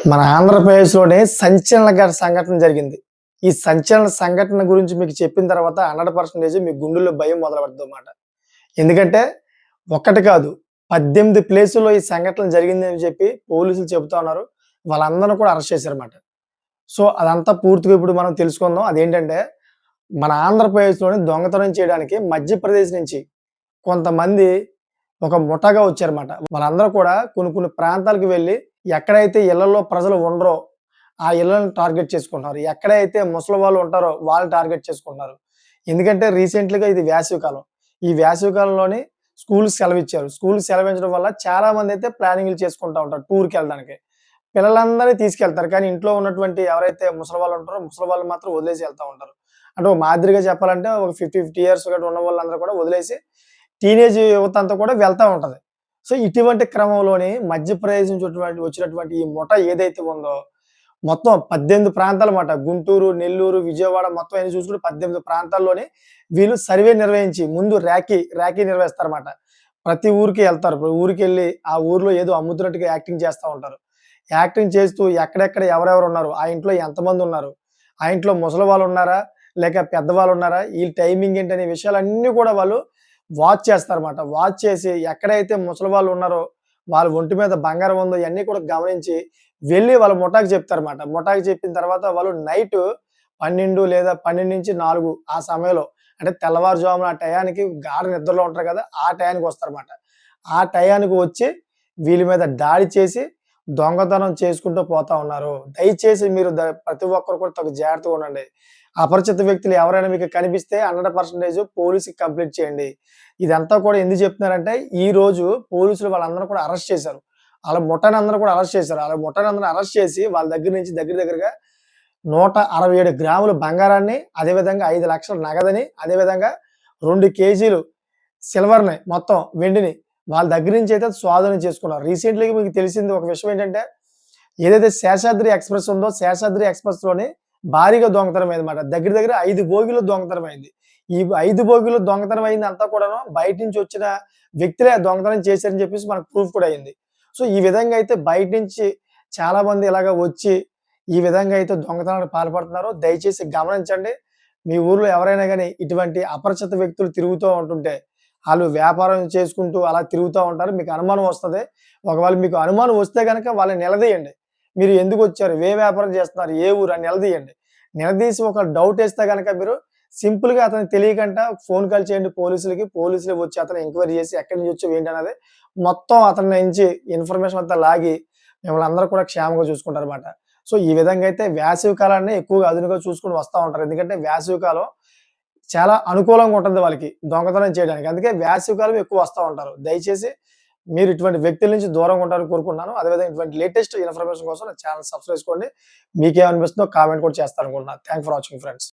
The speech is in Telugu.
మన ఆంధ్రప్రదేశ్‌లోనే సంచలనకర సంఘటన జరిగింది. ఈ సంచలన సంఘటన గురించి మీకు చెప్పిన తర్వాత 100% మీ గుండెల్లో భయం మొదలుపెడతదన్నమాట. ఎందుకంటే ఒక్కటి కాదు 18 ప్లేసుల్లో ఈ సంఘటన జరిగిందని చెప్పి పోలీసులు చెబుతా ఉన్నారు. వాళ్ళందరిని కూడా అరెస్ట్ చేశారన్నమాట. సో, అదంతా పూర్తిగా ఇప్పుడు మనం తెలుసుకుందాం. అదేంటంటే మన ఆంధ్రప్రదేశ్‌లోని దొంగతనం చేయడానికి మధ్యప్రదేశ్ నుంచి కొంతమంది ఒక ముఠాగా వచ్చారన్నమాట. వాళ్ళందరూ కూడా కొన్ని కొన్ని ప్రాంతాలకు వెళ్లి ఎక్కడైతే ఇళ్లలో ప్రజలు ఉండరో ఆ ఇళ్లను టార్గెట్ చేసుకుంటున్నారు. ఎక్కడైతే ముసలి వాళ్ళు ఉంటారో వాళ్ళని టార్గెట్ చేసుకుంటున్నారు. ఎందుకంటే రీసెంట్‌లీగా ఇది వేసవి కాలం. ఈ వేసవి కాలంలోని స్కూల్‌కి సెలవిచ్చారు. స్కూల్‌కి సెలవించడం వల్ల చాలా మందైతే ప్లానింగ్‌లు చేసుకుంటా ఉంటారు టూర్‌కెళ్ళడానికి. పిల్లలందరినీ తీసుకెళ్తారు. కానీ ఇంట్లో ఉన్నటువంటి ఎవరైతే ముసలి వాళ్ళు ఉంటారో ముసలి వాళ్ళు మాత్రం వదిలేసి ఎళ్తా ఉంటారు. అంటే ఒక మాదిరిగా చెప్పాలంటే ఒక 50 ఇయర్స్ గట్రా ఉన్న వాళ్ళందరూ కూడా వదిలేసి టీనేజ్ యువత అంతా కూడా వెళ్తా ఉంటది. సో, ఇటువంటి క్రమంలోని మధ్యప్రదేశ్ నుంచి వచ్చినటువంటి ఈ ముఠ ఏదైతే ఉందో, మొత్తం 18 ప్రాంతాలమాట. గుంటూరు, నెల్లూరు, విజయవాడ మొత్తం అన్ని చూసుకుంటే 18 ప్రాంతాల్లోని వీళ్ళు సర్వే నిర్వహించి ముందు ర్యాకీ నిర్వహిస్తారన్నమాట. ప్రతి ఊరికి ఎళ్తారు. ఊరికెళ్ళి ఆ ఊర్లో ఏదో అమ్ముతున్నట్టుగా యాక్టింగ్ చేస్తా ఉంటారు. యాక్టింగ్ చేస్తూ ఎక్కడెక్కడ ఎవరెవరు ఉన్నారు, ఆ ఇంట్లో ఎంతమంది ఉన్నారు, ఆ ఇంట్లో ముసలి వాళ్ళు ఉన్నారా, లేక పెద్దవాళ్ళు ఉన్నారా, ఈళ్ళ టైమింగ్ ఏంటనే విషయాలన్నీ కూడా వాళ్ళు వాచ్ చేస్తారన్నమాట. వాచ్ చేసి ఎక్కడైతే ముసలి వాళ్ళు ఉన్నారో, వాళ్ళ ఒంటి మీద బంగారం ఉందో ఇయన్నీ కూడా గమనించి వెళ్లి వాళ్ళ ముఠాకి చెప్తారన్నమాట. ముఠాకి చెప్పిన తర్వాత వాళ్ళు నైటు 12 లేదా 12-4 ఆ సమయంలో అంటే తెల్లవారుజామున ఆ టయానికి గాఢ నిద్రలో ఉంటారు కదా! ఆ టయానికి వస్తారన్నమాట. ఆ టయానికి వచ్చి వీళ్ళ మీద దాడి చేసి దొంగతనం చేసుకుంటూ పోతా ఉన్నారు. దయచేసి మీరు ప్రతి ఒక్కరు కూడా తగు జాగ్రత్తగా ఉండండి. అపరిచిత వ్యక్తులు ఎవరైనా మీకు కనిపిస్తే 100% పోలీస్‌కి కంప్లెయింట్ చేయండి. ఇదంతా కూడా ఎందుకు చెప్తున్నారంటే, ఈరోజు పోలీసులు వాళ్ళందరిని కూడా అరెస్ట్ చేశారు. ఆళ్ళ ముఠానందరిని కూడా అరెస్ట్ చేశారు. ఆళ్ళ ముఠానందరిని అరెస్ట్ చేసి వాళ్ళ దగ్గర నుంచి దగ్గర దగ్గరగా 167 గ్రాముల బంగారాన్ని, అదేవిధంగా 5,00,000 నగదని, అదేవిధంగా 2 కేజీలు సిల్వర్‌ని మొత్తం వెండిని వాళ్ళ దగ్గర నుంచి అయితే స్వాధీనం చేసుకున్నారు. రీసెంట్‌లీగా మీకు తెలిసింది ఒక విషయం ఏంటంటే, ఏదైతే శేషాద్రి ఎక్స్‌ప్రెస్ ఉందో, శేషాద్రి ఎక్స్‌ప్రెస్‌లోని భారీగా దొంగతనం అయిందన్నమాట. దగ్గర దగ్గర 5 బోగీలో దొంగతనం అయింది. ఈ 5 బోగీలో దొంగతనం అయిందంతా కూడాను బయట నుంచి వచ్చిన వ్యక్తులే దొంగతనం చేశారని చెప్పేసి మనకు ప్రూఫ్ కూడా అయింది. సో, ఈ విధంగా అయితే బయట నుంచి చాలామంది ఇలాగ వచ్చి, ఈ విధంగా అయితే దొంగతనానికి పాల్పడుతున్నారో దయచేసి గమనించండి. మీ ఊర్లో ఎవరైనా గాని ఇటువంటి అపరిచిత వ్యక్తులు తిరుగుతూ ఉంటుంటే, ఆళ్ళు వ్యాపారం చేసుకుంటూ అలా తిరుగుతా ఉంటారు. మీకు అనుమానం వస్తది. ఒకవేళ మీకు అనుమానం వస్తే గనక వాళ్ళని నిలదీయండి. మీరు ఎందుకొచ్చారు? ఏ వ్యాపారం చేస్తున్నారు? ఏ ఊరు? అని నిలదీయండి. నిలదీసి ఒక డౌటేస్తే గనక మీరు సింపుల్‌గా అతనికి తెలియకుండా ఫోన్ కాల్ చేయండి పోలీసులకి. పోలీసులే వచ్చి అతన్ని ఎంక్వైరీ చేసి ఎక్కడి నుంచి వచ్చావు ఏంటన్నది మొత్తం అతని నుంచి ఇన్ఫర్మేషన్ అంతా లాగి మిమ్మల్ని అందరూ కూడా క్షేమంగా చూసుకుంటారన్నమాట. సో, ఈ విధంగా అయితే వేసవి కాలాన్ని ఎక్కువగా అదునుగా చూసుకొని వస్తా ఉంటారు. ఎందుకంటే వేసవి కాలం చాలా అనుకూలంగా ఉంటుంది వాళ్ళకి దొంగతనం చేయడానికి. అందుకే వేసవి కాలం ఎక్కువ వస్తా ఉంటారు. దయచేసి మీరు ఇటువంటి వ్యక్తుల నుంచి దూరంగా ఉంటారని కోరుకుంటున్నాను. అదేవిధంగా ఇటువంటి లేటెస్ట్ ఇన్ఫర్మేషన్ కోసం నా ఛానెల్ సబ్స్క్రైబ్ చేసుకోండి. మీకేమనిపిస్తుందో కామెంట్ కూడా చేస్తారనుకుంటున్నాను. Thanks for watching friends.